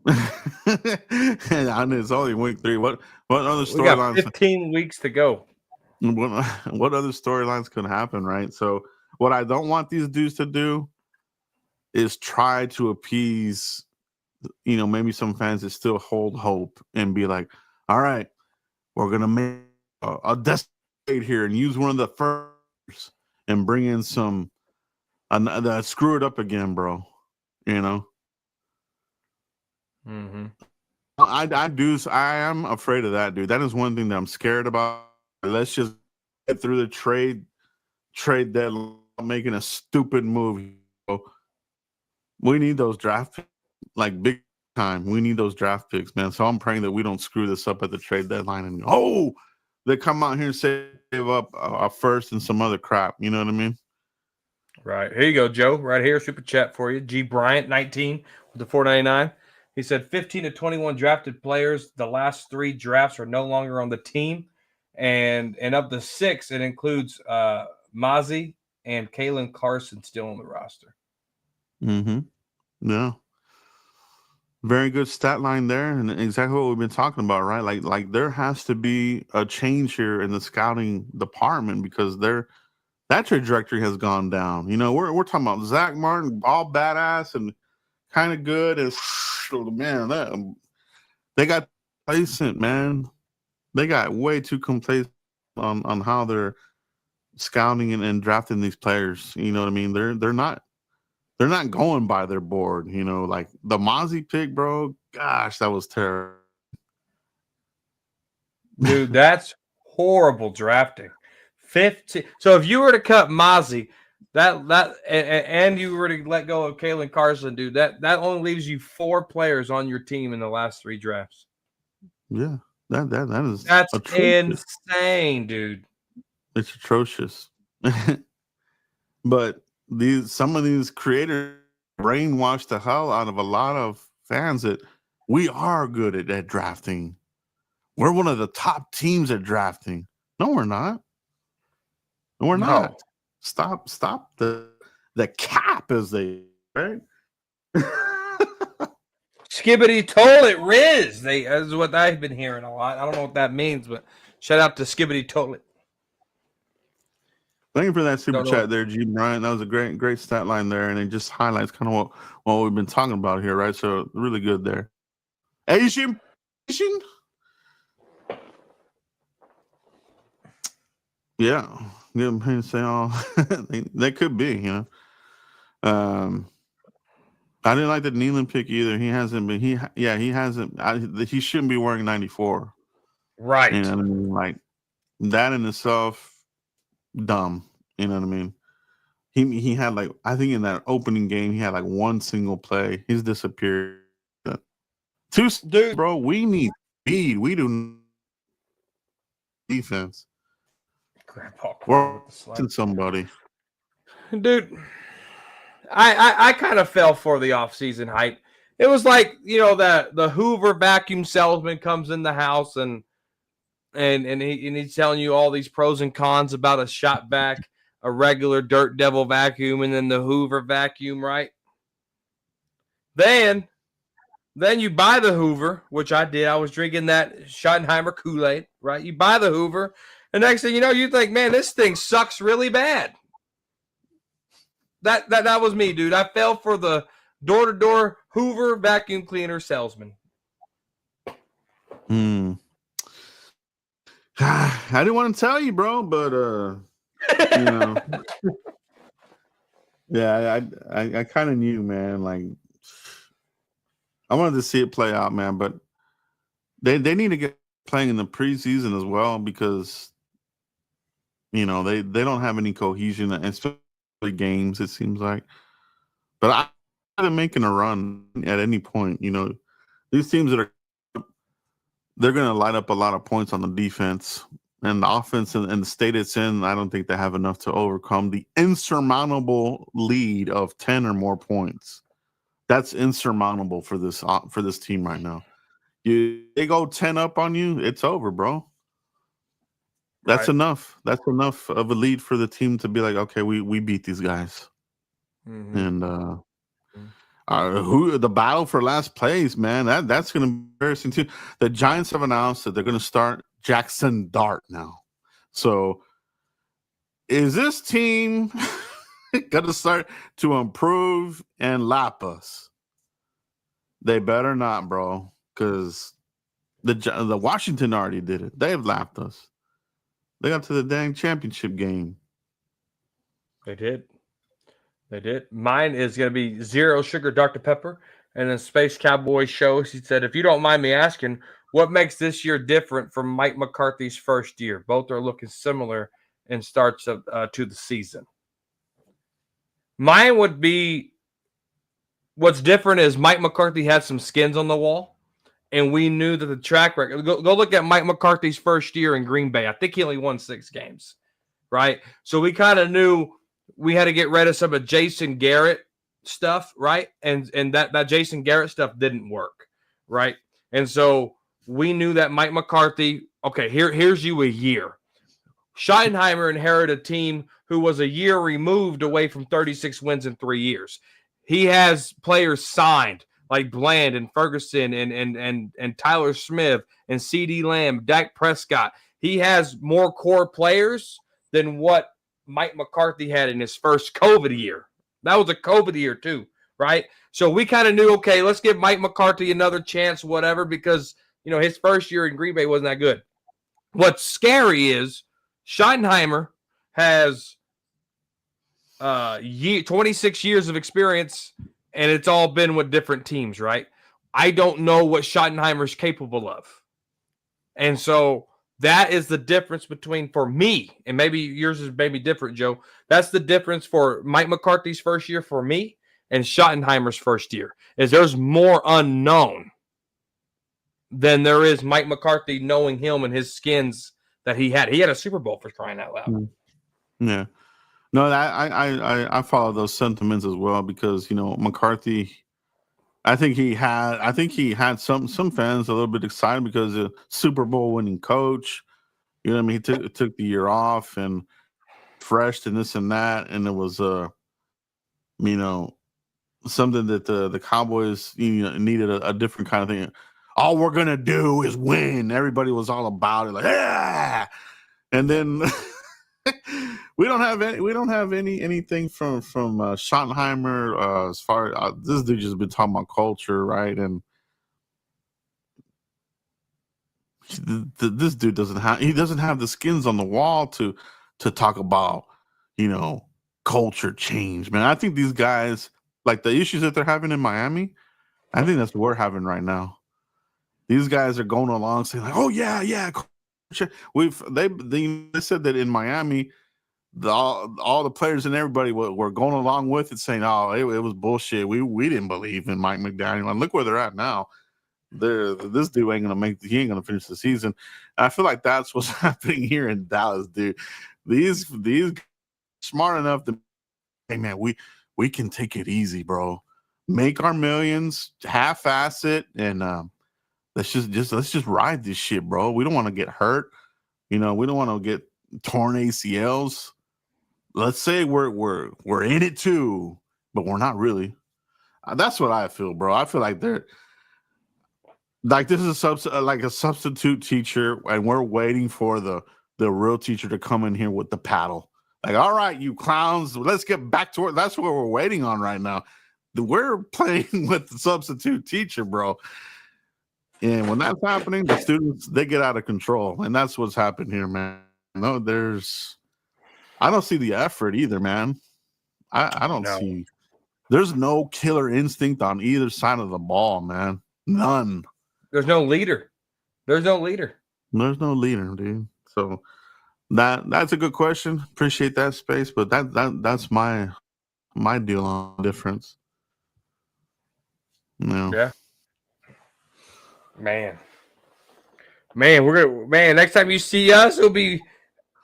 And it's only week 3. What other We got storylines? 15 weeks to go. What other storylines could happen, right? So what I don't want these dudes to do is try to appease, maybe some fans that still hold hope and be like, all right, we're gonna make a desperate here and use one of the first and bring in some screw it up again, bro. Mm-hmm. I am afraid of that, dude. That is one thing that I'm scared about. Let's just get through the trade deadline, making a stupid move. We need those draft picks, like big time. We need those draft picks, man. So I'm praying that we don't screw this up at the trade deadline and they come out here and save up a first and some other crap. You know what I mean? Right. Here you go, Joe. Right here, super chat for you. G Bryant, 19 with the 499. He said 15 to 21 drafted players. The last 3 drafts are no longer on the team. And of the 6, it includes Mozzie and Kalen Carson still on the roster. Mm-hmm. Yeah. Very good stat line there, and exactly what we've been talking about, right? Like there has to be a change here in the scouting department because that trajectory has gone down. We're talking about Zach Martin, all badass and kind of good, and man, they got complacent, man. They got way too complacent on how they're scouting and drafting these players. You know what I mean? They're not going by their board. Like the Mozzie pick, bro. Gosh, that was terrible. Dude, that's horrible drafting. 15. So if you were to cut Mozzie, and you were to let go of Kalen Carson, dude, that only leaves you 4 players on your team in the last 3 drafts. Yeah, that's atrocious. Insane, dude. It's atrocious. But some of these creators brainwash the hell out of a lot of fans that we are good at drafting. We're one of the top teams at drafting. No, we're not. We're not. Stop the cap, as they right. Skibbity toilet Riz. That's what I've been hearing a lot. I don't know what that means, but shout out to Skibbity toilet. Thank you for that super chat there, G. Bryant. That was a great stat line there, and it just highlights kind of what we've been talking about here, right? So really good there. Asian? Yeah. Say all they could be, I didn't like the Nealon pick either. He hasn't been. He hasn't. He shouldn't be wearing 94. Right. You know what I mean? Like that in itself, dumb. You know what I mean? He had I think in that opening game he had one single play. He's disappeared. 2, dude, bro. We need speed. We do defense. Grandpa, we're somebody, dude. I kind of fell for the offseason hype. It was like the Hoover vacuum salesman comes in the house and he's telling you all these pros and cons about a shot vac, a regular Dirt Devil vacuum, and then the Hoover vacuum, right? Then you buy the Hoover, which I did. I was drinking that Schottenheimer Kool-Aid, right? You buy the Hoover, and next thing you know, you think, man, this thing sucks really bad. That was me, dude. I fell for the door-to-door Hoover vacuum cleaner salesman. I didn't want to tell you, bro, but yeah, I kind of knew, man. Like, I wanted to see it play out, man, but they need to get playing in the preseason as well because You know, they don't have any cohesion, especially games. It seems like, but I'm making a run at any point. You know, these teams they're going to light up a lot of points on the defense and the offense, and the state it's in. I don't think they have enough to overcome the insurmountable lead of 10 or more points. That's insurmountable for this team right now. They go 10 up on you, it's over, bro. That's Right. enough. That's enough of a lead for the team to be like, okay, we beat these guys. And who the battle for last place, man? That's going to be embarrassing too. The Giants have announced that they're going to start Jackson Dart now. So, is this team going to start to improve and lap us? They better not, bro, because the Washington already did it. They've lapped us. They got to the dang championship game. They did. They did. Mine is going to be Zero Sugar Dr. Pepper. And then Space Cowboy shows, he said, if you don't mind me asking, what makes this year different from Mike McCarthy's first year? Both are looking similar in starts to the season. Mine would be, what's different is Mike McCarthy had some skins on the wall, and we knew that the track record. Go look at Mike McCarthy's first year in Green Bay. I think he only won 6 games, right? So we kind of knew we had to get rid of some of Jason Garrett stuff, right? And that Jason Garrett stuff didn't work, right? And so we knew that Mike McCarthy, okay, here's you a year. Schottenheimer inherited a team who was a year removed away from 36 wins in 3 years. He has players signed like Bland and Ferguson and Tyler Smith and CeeDee Lamb, Dak Prescott. He has more core players than what Mike McCarthy had in his first COVID year. That was a COVID year too, right? So we kind of knew, okay, let's give Mike McCarthy another chance, whatever, because, you know, his first year in Green Bay wasn't that good. What's scary is Schottenheimer has 26 years of experience, and it's all been with different teams, right? I don't know what Schottenheimer's capable of. And so that is the difference between, for me, and maybe yours is maybe different, Joe. That's the difference for Mike McCarthy's first year for me and Schottenheimer's first year, is there's more unknown than there is Mike McCarthy knowing him and his skins that he had. He had a Super Bowl, for crying out loud. Yeah. No, I follow those sentiments as well, because, you know, McCarthy, I think he had some fans a little bit excited because of Super Bowl winning coach. You know what I mean? He took the year off and fresh and this and that, and it was you know, something that the Cowboys, you know, needed a different kind of thing. All we're gonna do is win. Everybody was all about it, like, yeah. And then we don't have anything from Schottenheimer as far as this dude just been talking about culture, right? And this dude doesn't have the skins on the wall to talk about, you know, culture change, man. I think these guys, like the issues that they're having in Miami, I think that's what we're having right now. These guys are going along saying like, oh yeah, culture. They said that in Miami, all the players and everybody were going along with it, saying, oh, it was bullshit. We didn't believe in Mike McDaniel, and look where they're at now. This dude ain't gonna finish the season. And I feel like that's what's happening here in Dallas, dude. These smart enough to, hey man, we can take it easy, bro. Make our millions, half-ass it, and let's just ride this shit, bro. We don't want to get hurt. You know, we don't want to get torn ACLs. Let's say we're in it too, but we're not really. That's what I feel, bro. I feel like they're like, this is a substitute teacher, and we're waiting for the real teacher to come in here with the paddle. Like, all right, you clowns, let's get back to it. That's what we're waiting on right now. We're playing with the substitute teacher, bro. And when that's happening, the students, they get out of control, and that's what's happened here, man. No, I don't see the effort either, man. I don't see. There's no killer instinct on either side of the ball, man. None. There's no leader. There's no leader, dude. So That's a good question. Appreciate that space, but that's my deal on difference. No. Yeah. Man, next time you see us, it'll be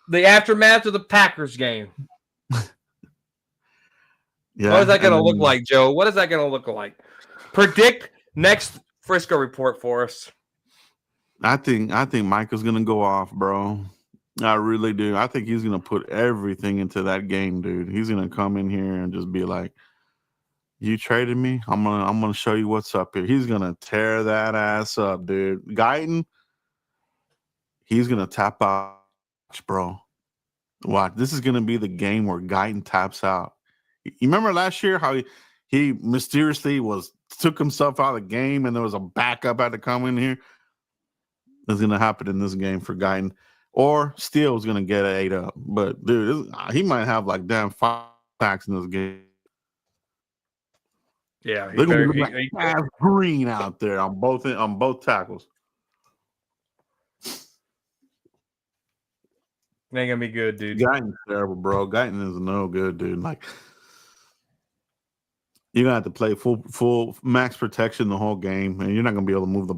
the aftermath of the Packers game. Yeah. What is that going to look like, Joe? What is that going to look like? Predict next Frisco report for us. I think Micah's gonna go off, bro. I really do. I think he's gonna put everything into that game, dude. He's gonna come in here and just be like, "You traded me. I'm gonna show you what's up here." He's gonna tear that ass up, dude. Guyton, he's gonna tap out, bro. Watch. This is gonna be the game where Guyton taps out. You remember last year how he mysteriously took himself out of the game and there was a backup had to come in here? That's gonna happen in this game for Guyton. Or Steele's gonna get an 8 up. But dude, he might have like damn 5 sacks in this game. Yeah, they're gonna be like green out there on both tackles. It ain't gonna be good, dude. Guyton's terrible, bro. Guyton is no good, dude. Like you're gonna have to play full max protection the whole game, and you're not gonna be able to move the.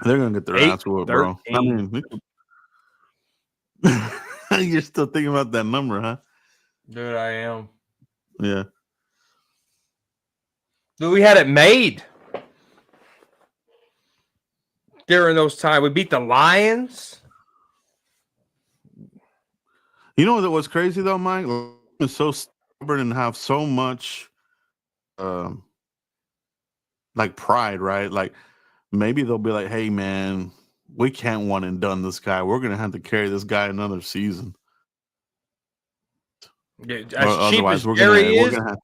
They're gonna get their ass whooped, bro. I mean, you're still thinking about that number, huh? Dude, I am. Yeah. Dude, we had it made during those times. We beat the Lions. You know what was crazy though, Mike? It's so stubborn and have so much, like pride, right? Like. Maybe they'll be like, "Hey, man, we can't one and done this guy. We're gonna have to carry this guy another season. Yeah, otherwise, we're gonna have,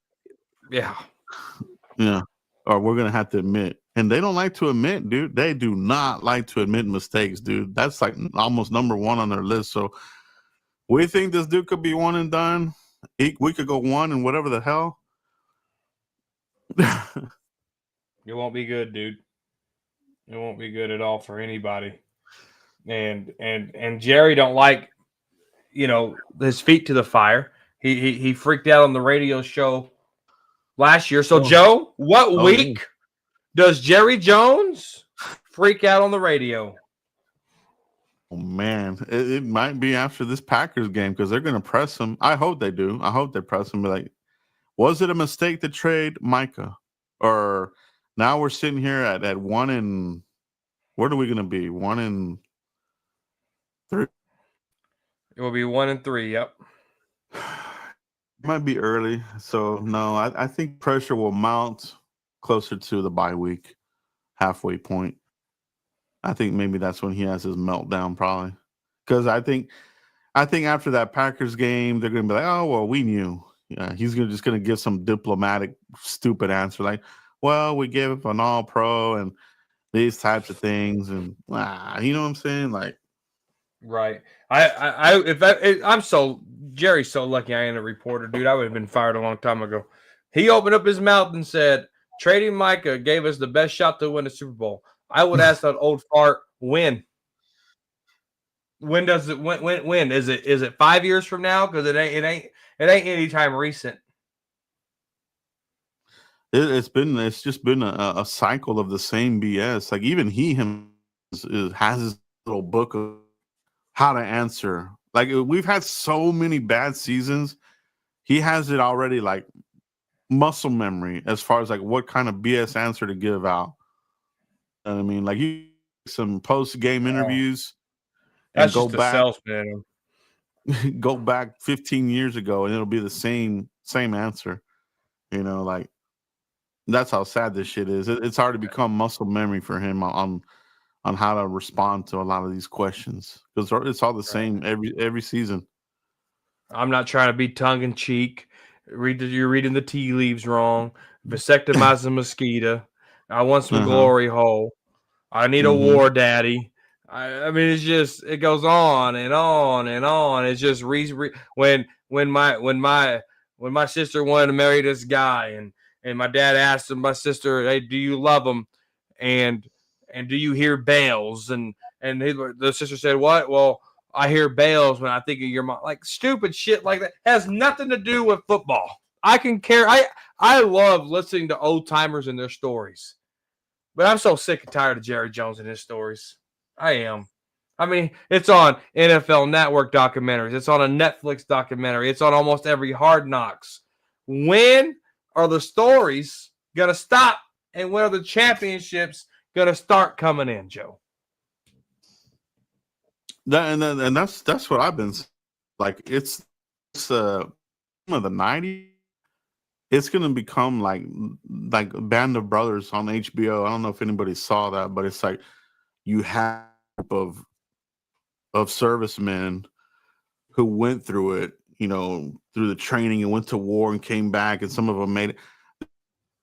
yeah, or we're gonna have to admit." And they don't like to admit, dude. They do not like to admit mistakes, dude. That's like almost number one on their list. So we think this dude could be one and done. We could go one and whatever the hell. It won't be good, dude. It won't be good at all for anybody. And Jerry don't like, his feet to the fire. He freaked out on the radio show last year. So, Joe, what week does Jerry Jones freak out on the radio? Oh, man. It might be after this Packers game because they're going to press him. I hope they do. I hope they press him. Be like, was it a mistake to trade Micah? Or now we're sitting here at 1 and what are we going to be? 1 and 3? It will be 1 and 3. Yep. It might be early. So, no, I think pressure will mount closer to the bye week, halfway point. I think maybe that's when he has his meltdown, probably. Because I think after that Packers game, they're going to be like, oh, well, we knew. Yeah, he's just going to give some diplomatic, stupid answer like, well, we gave an all-pro and these types of things, and you know what I'm saying? Like, right. Jerry's so lucky I ain't a reporter, dude. I would have been fired a long time ago. He opened up his mouth and said, trading Micah gave us the best shot to win the Super Bowl. I would ask that old fart when. When does it when? Is it 5 years from now? Because it ain't any time recent. It's just been a cycle of the same BS. Like even he has his little book of how to answer. Like we've had so many bad seasons. He has it already like muscle memory as far as like what kind of BS answer to give out. You know what I mean, like you some post game interviews. That's just a salesman. Go back 15 years ago, and it'll be the same answer. You know, like that's how sad this shit is. It's hard to become muscle memory for him on how to respond to a lot of these questions because it's all the same every season. I'm not trying to be tongue in cheek. You're reading the tea leaves wrong. Vasectomize a mosquito. I want some glory hole. I need a war daddy. I mean, it's just it goes on and on and on. It's just when my sister wanted to marry this guy and my dad asked my sister, "Hey, do you love him? And do you hear bells?" And And the sister said, what? Well, I hear bells when I think of your mom. Like stupid shit like that has nothing to do with football. I can care. I love listening to old timers and their stories, but I'm so sick and tired of Jerry Jones and his stories. I am. I mean, it's on NFL Network documentaries. It's on a Netflix documentary. It's on almost every Hard Knocks. When are the stories going to stop? And when are the championships going to start coming in, Joe? That's what I've been like. It's of the '90s. It's gonna become like Band of Brothers on HBO. I don't know if anybody saw that, but it's like you have of servicemen who went through it, through the training and went to war and came back, and some of them made it.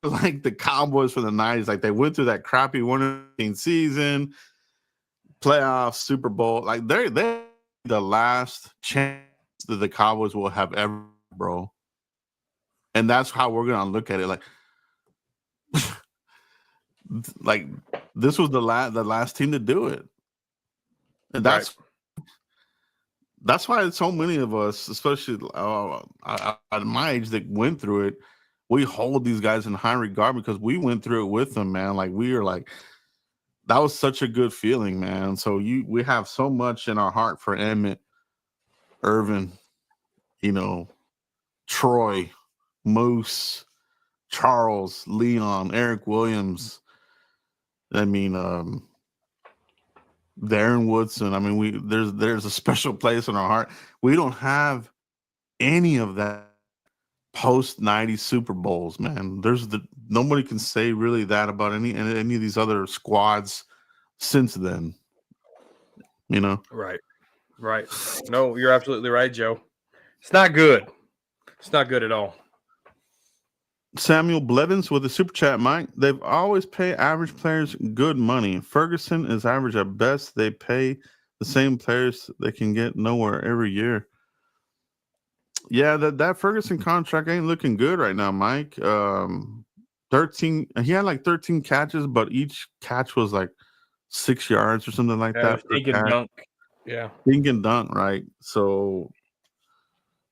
Like the Cowboys from the '90s, like they went through that crappy 1-18 season, playoffs, Super Bowl. Like they're the last chance that the Cowboys will have ever, bro. And that's how we're gonna look at it. Like this was the last team to do it, and that's why so many of us, especially at my age, that went through it. We hold these guys in high regard because we went through it with them, man. Like we are like, that was such a good feeling, man. So we have so much in our heart for Emmett, Irvin, Troy, Moose, Charles, Leon, Eric Williams. I mean, Darren Woodson. I mean, there's a special place in our heart. We don't have any of that post '90s Super Bowls, man. Nobody can say really that about any of these other squads since then. Right. No, you're absolutely right, Joe. It's not good. It's not good at all. Samuel Blevins with a super chat, Mike. They've always paid average players good money. Ferguson is average at best. They pay the same players they can get nowhere every year. Yeah, that Ferguson contract ain't looking good right now, Mike. 13. He had like 13 catches, but each catch was like 6 yards or something like that. Dink and dunk. Yeah. Dink and dunk, right? So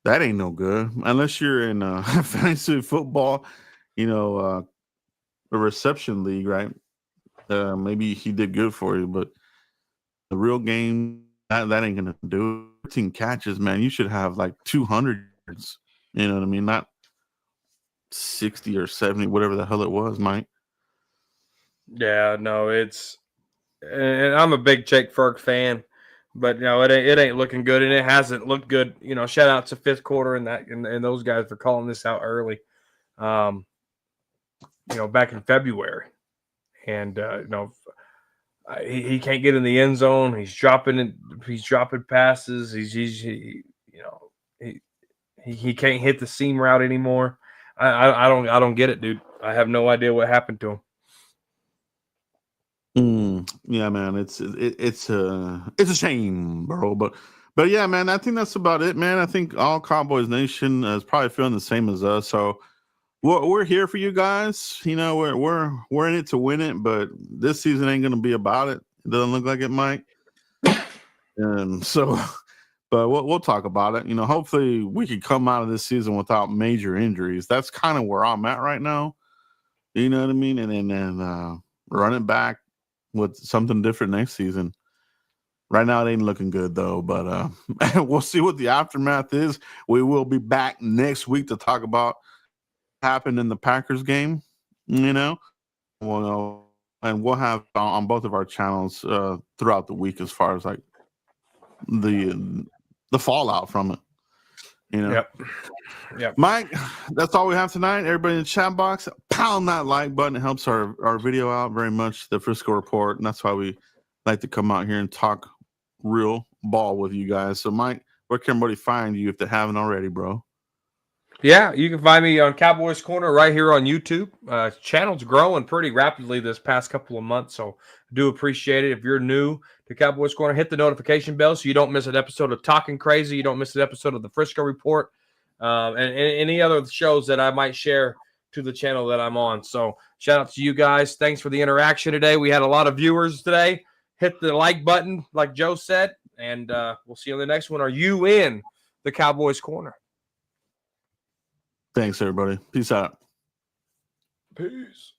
that ain't no good unless you're in fantasy football, a reception league, right? Maybe he did good for you, but the real game, that ain't gonna do it. 13 catches, man. You should have like 200 yards. You know what I mean? Not 60 or 70, whatever the hell it was, Mike. Yeah, no, and I'm a big Jake Ferg fan, but it ain't looking good, and it hasn't looked good. Shout out to fifth quarter and those guys for calling this out early. Back in February, and he can't get in the end zone. He's dropping passes. He can't hit the seam route anymore. I don't get it, dude. I have no idea what happened to him. Yeah, man, it's a shame, bro. But yeah, man, I think that's about it, man. I think all Cowboys Nation is probably feeling the same as us. So we're here for you guys. We're in it to win it, but this season ain't gonna be about it. It doesn't look like it might. And so, but we'll talk about it. Hopefully we can come out of this season without major injuries. That's kind of where I'm at right now. You know what I mean? And then run it back with something different next season. Right now, it ain't looking good, though, but we'll see what the aftermath is. We will be back next week to talk about what happened in the Packers game, and we'll have on both of our channels throughout the week as far as like the fallout from it. Yep. Mike, that's all we have tonight. Everybody in the chat box, pound that like button. It helps our video out very much, the Frisco Report. And that's why we like to come out here and talk real ball with you guys. So, Mike, where can everybody find you if they haven't already, bro? Yeah, you can find me on Cowboys Corner right here on YouTube. Channel's growing pretty rapidly this past couple of months, so I do appreciate it. If you're new to Cowboys Corner, hit the notification bell so you don't miss an episode of Talking Crazy. You don't miss an episode of the Frisco Report, and any other shows that I might share to the channel that I'm on. So shout out to you guys. Thanks for the interaction today. We had a lot of viewers today. hit the like button, like Joe said, and we'll see you on the next one. Are you in the Cowboys Corner? Thanks, everybody. Peace out. Peace.